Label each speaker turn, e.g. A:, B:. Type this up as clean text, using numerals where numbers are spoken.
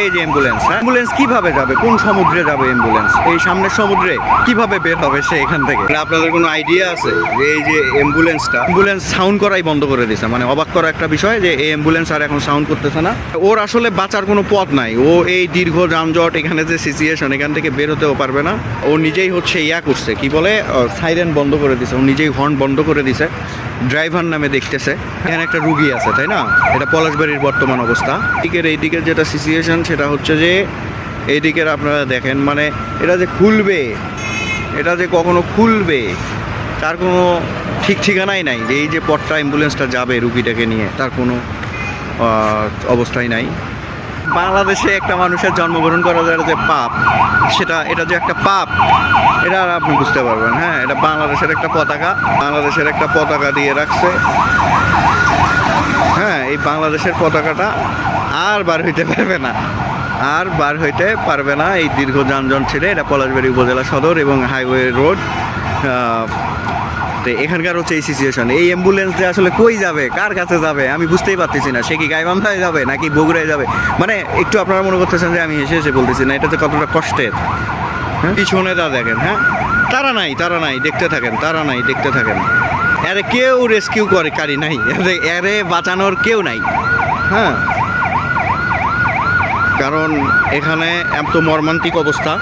A: এই যে অ্যাম্বুলেন্স, হ্যাঁ, অ্যাম্বুলেন্স কিভাবে যাবে, কোন সমুদ্রে যাবে অ্যাম্বুলেন্স? এই সামনের সমুদ্রে কিভাবে বের হবে সে এখান থেকে? আপনাদের কোনো আইডিয়া আছে যে এই যে অ্যাম্বুলেন্স সাউন্ড করাই বন্ধ করে দিয়েছে? মানে অবাক করা একটা বিষয় যে এই অ্যাম্বুলেন্স আর এখন সাউন্ড করতেছে না। ওর আসলে বাঁচার কোনো পথ নাই। ও এই দীর্ঘ যানজট, এখানে যে সিচুয়েশন, এখান থেকে বের হতেও পারবে না। ও নিজেই হচ্ছে করছে, কি বলে, সাইরেন বন্ধ করে দিছে, ও নিজেই হর্ন বন্ধ করে দিছে, ড্রাইভার নামে দেখতেছে। এখানে একটা রুগী আছে, তাই না? এটা পলাশবাড়ির বর্তমান অবস্থা। এইদিকের যেটা সিচুয়েশন সেটা হচ্ছে যে এইদিকের আপনারা দেখেন, মানে এটা যে খুলবে, এটা যে কখনো খুলবে তার কোনো ঠিক ঠিকানাই নাই। যে এই যে পথটা অ্যাম্বুলেন্সটা যাবে রুগীটাকে নিয়ে, তার কোনো অবস্থাই নাই। বাংলাদেশে একটা মানুষের জন্মগ্রহণ করা যায় যে পাপ, এটা যে একটা পাপ, এটা আর আপনি বুঝতে পারবেন। হ্যাঁ, এটা বাংলাদেশের একটা পতাকা দিয়ে রাখছে। হ্যাঁ, এই বাংলাদেশের পতাকাটা আর বার হইতে পারবে না এই দীর্ঘ যানজট ছেড়ে। এটা পলাশবাড়ি উপজেলা সদর এবং হাইওয়ে রোড। তো এখানকার হচ্ছে এই সিচুয়েশন। এই অ্যাম্বুলেন্স যে আসলে কই যাবে, কার কাছে যাবে আমি বুঝতেই পারতেছি না। সে কি গাইবান্ধায় যাবে নাকি বগুড়ায় যাবে? মানে একটু আপনারা মনে করতেছেন যে আমি হেসে বলতেছি না, এটা যে কতটা কষ্টের। হ্যাঁ, পিছনে দেখেন, হ্যাঁ, তারা নাই, দেখতে থাকেন। এরে কেউ রেস্কিউ কারি নাই, এরে বাঁচানোর কেউ নাই। হ্যাঁ, কারণ এখানে এত মর্মান্তিক অবস্থা।